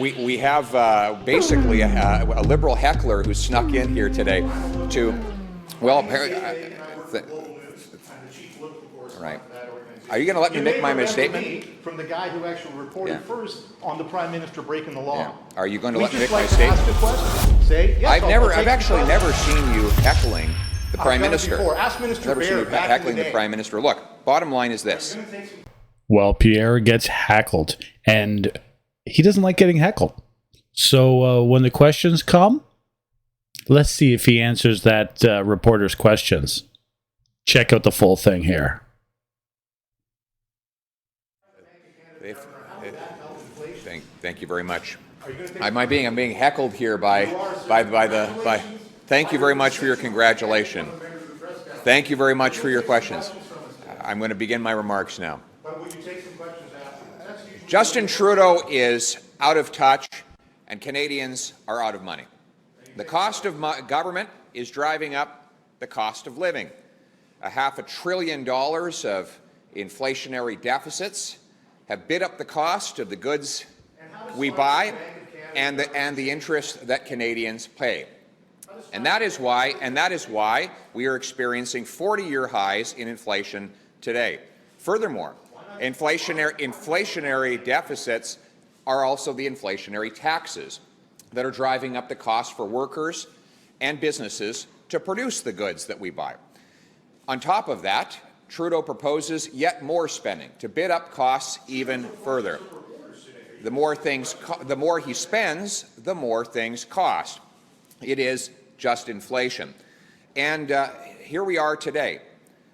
we have basically a liberal heckler who snuck in here today to, well, apparently, right. Are you going to let me make my statement? From the guy who actually reported first on the Prime Minister breaking the law. Yeah. Are you going to let me make my statement? Ask a question. Say, yes, I've actually never seen you heckling the Prime Minister. Ask Minister Never seen you heckling the Prime Minister. Look, bottom line is this. Well, Pierre gets heckled, and he doesn't like getting heckled. So when the questions come, let's see if he answers that reporter's questions. Check out the full thing here. Thank you very much. I'm being heckled here by. Thank you very much for your congratulation. Thank you very much for your questions. I'm going to begin my remarks now. Justin Trudeau is out of touch, and Canadians are out of money. The cost of government is driving up the cost of living. $500 billion of inflationary deficits have bid up the cost of the goods we buy and the interest that Canadians pay. And that is why we are experiencing 40-year highs in inflation today. Furthermore, inflationary deficits are also the inflationary taxes that are driving up the cost for workers and businesses to produce the goods that we buy. On top of that, Trudeau proposes yet more spending to bid up costs even further. The more he spends, the more things cost. It is just inflation. And here we are today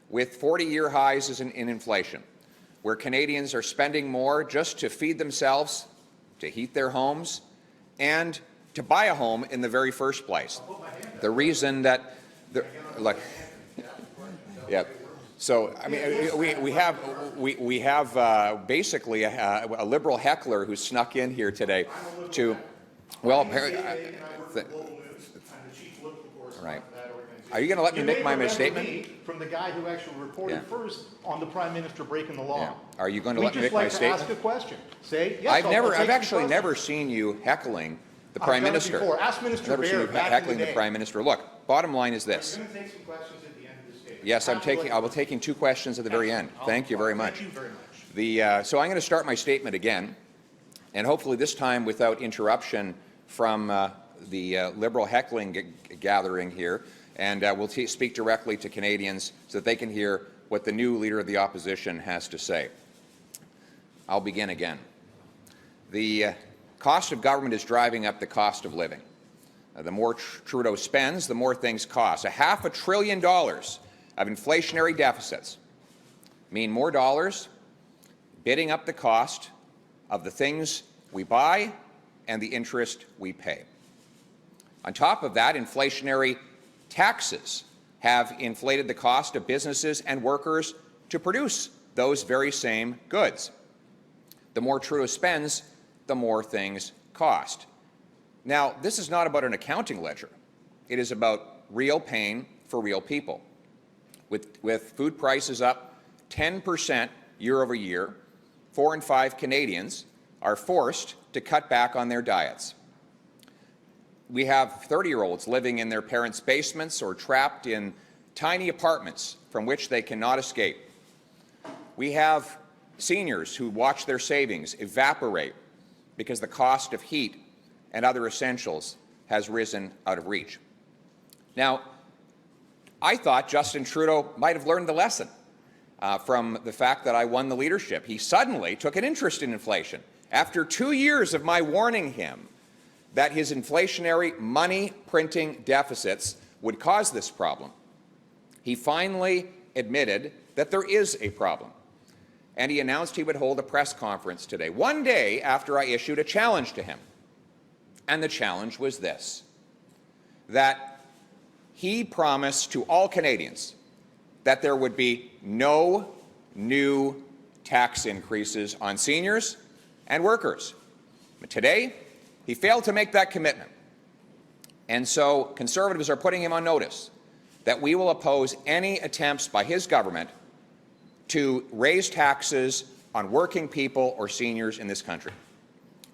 with 40-year highs in inflation, where Canadians are spending more just to feed themselves, to heat their homes, and to buy a home in the very first place. The reason that, yeah. So I mean, we have basically a liberal heckler who snuck in here today to, well, apparently, right. Are you going to let me make my statement? From the guy who actually reported first on the Prime Minister breaking the law. Yeah. Are you going to let me make my statement? Ask a question. Say, yes, I've actually never seen you heckling the Prime Minister. Ask Minister Never seen you heckling the Prime Minister. Look, bottom line is this. Yes, I'll be taking 2 questions at the very end. Thank you very much. Thank you very much. So I'm going to start my statement again, and hopefully this time without interruption from the Liberal heckling gathering here, and we'll speak directly to Canadians so that they can hear what the new Leader of the Opposition has to say. I'll begin again. The cost of government is driving up the cost of living. The more Trudeau spends, the more things cost. $500 billion of inflationary deficits mean more dollars bidding up the cost of the things we buy and the interest we pay. On top of that, inflationary taxes have inflated the cost of businesses and workers to produce those very same goods. The more Trudeau spends, the more things cost. Now, this is not about an accounting ledger. It is about real pain for real people. With food prices up 10% year over year, 4 in 5 Canadians are forced to cut back on their diets. We have 30-year-olds living in their parents' basements or trapped in tiny apartments from which they cannot escape. We have seniors who watch their savings evaporate because the cost of heat and other essentials has risen out of reach. Now, I thought Justin Trudeau might have learned the lesson from the fact that I won the leadership. He suddenly took an interest in inflation. After 2 years of my warning him that his inflationary money printing deficits would cause this problem, he finally admitted that there is a problem. And he announced he would hold a press conference today, one day after I issued a challenge to him. And the challenge was this, that he promised to all Canadians that there would be no new tax increases on seniors and workers. But today, he failed to make that commitment. And so Conservatives are putting him on notice that we will oppose any attempts by his government to raise taxes on working people or seniors in this country.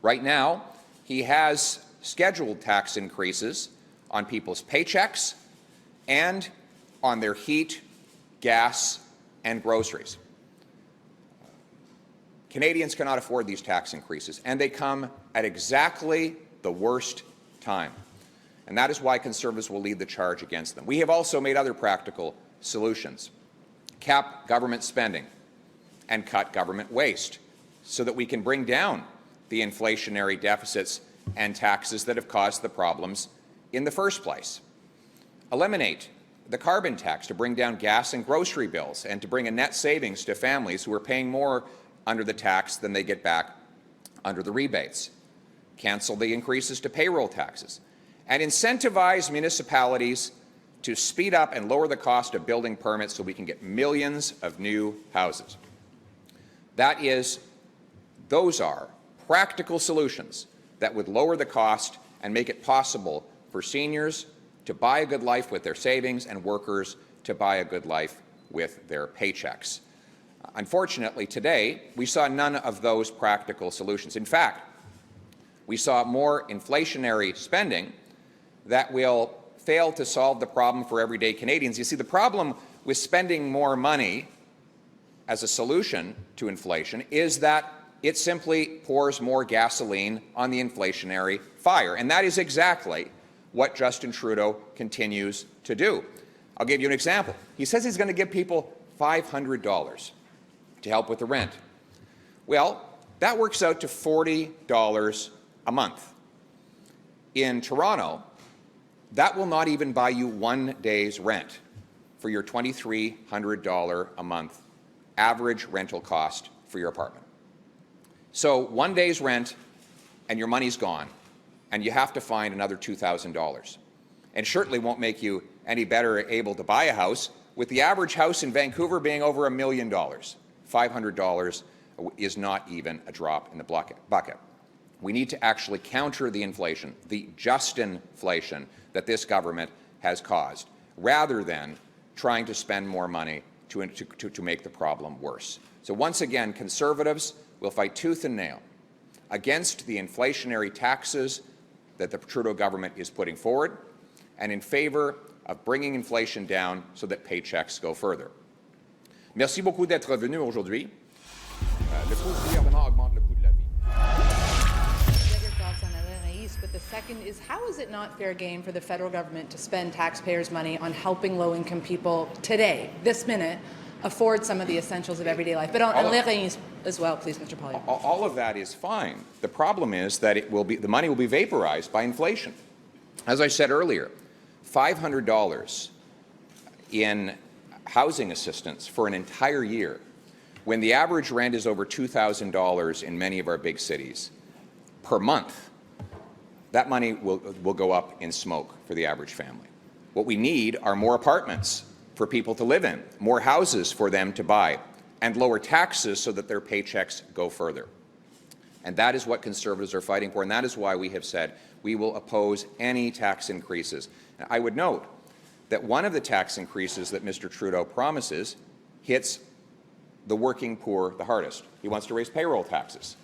Right now, he has scheduled tax increases on people's paychecks and on their heat, gas, and groceries. Canadians cannot afford these tax increases, and they come at exactly the worst time. And that is why Conservatives will lead the charge against them. We have also made other practical solutions. Cap government spending and cut government waste so that we can bring down the inflationary deficits and taxes that have caused the problems in the first place. Eliminate the carbon tax to bring down gas and grocery bills and to bring a net savings to families who are paying more under the tax than they get back under the rebates. Cancel the increases to payroll taxes and incentivize municipalities to speed up and lower the cost of building permits so we can get millions of new houses. Those are practical solutions that would lower the cost and make it possible for seniors to buy a good life with their savings and workers to buy a good life with their paychecks. Unfortunately, today, we saw none of those practical solutions. In fact, we saw more inflationary spending that will fail to solve the problem for everyday Canadians. You see, the problem with spending more money as a solution to inflation is that it simply pours more gasoline on the inflationary fire. And that is exactly what Justin Trudeau continues to do. I'll give you an example. He says he's going to give people $500 to help with the rent. Well, that works out to $40 a month. In Toronto, that will not even buy you 1 day's rent for your $2,300 a month average rental cost for your apartment. So 1 day's rent and your money's gone, and you have to find another $2,000. And certainly won't make you any better able to buy a house, with the average house in Vancouver being over $1 million. $500 is not even a drop in the bucket. We need to actually counter the inflation, the just inflation that this government has caused, rather than trying to spend more money to make the problem worse. So once again, Conservatives will fight tooth and nail against the inflationary taxes that the Trudeau government is putting forward, and in favor of bringing inflation down so that paychecks go further. Merci beaucoup d'être venu aujourd'hui. Le coût du gouvernement augmente le coût de la vie. Get your thoughts on Anaïs, but the second is, how is it not fair game for the federal government to spend taxpayers' money on helping low-income people today, this minute, afford some of the essentials of everyday life? But on Anaïs as well, please, Mr. Poilievre. All of that is fine. The problem is that the money will be vaporized by inflation. As I said earlier, $500 in housing assistance for an entire year, when the average rent is over $2,000 in many of our big cities per month, that money will go up in smoke for the average family. What we need are more apartments for people to live in, more houses for them to buy, and lower taxes so that their paychecks go further. And that is what Conservatives are fighting for, and that is why we have said we will oppose any tax increases. Now, I would note that one of the tax increases that Mr. Trudeau promises hits the working poor the hardest. He wants to raise payroll taxes.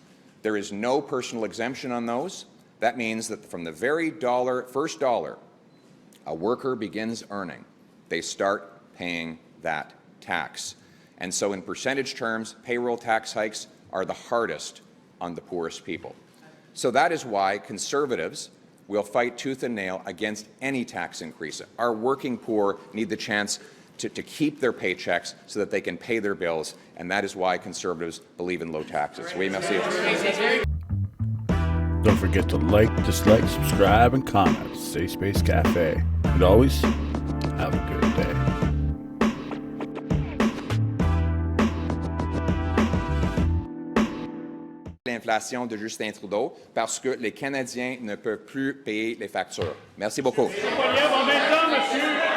There is no personal exemption on those. That means that from the very first dollar a worker begins earning, they start paying that tax. And so in percentage terms, payroll tax hikes are the hardest on the poorest people. So that is why Conservatives will fight tooth and nail against any tax increase. Our working poor need the chance to keep their paychecks so that they can pay their bills, and that is why Conservatives believe in low taxes. Oui, merci. Don't forget to like, dislike, subscribe, and comment. Safe Space Cafe. And always, have a good day. L'inflation de Justin Trudeau parce que les Canadiens ne peuvent plus payer les factures. Merci beaucoup. Monsieur Poilievre, en même temps, monsieur.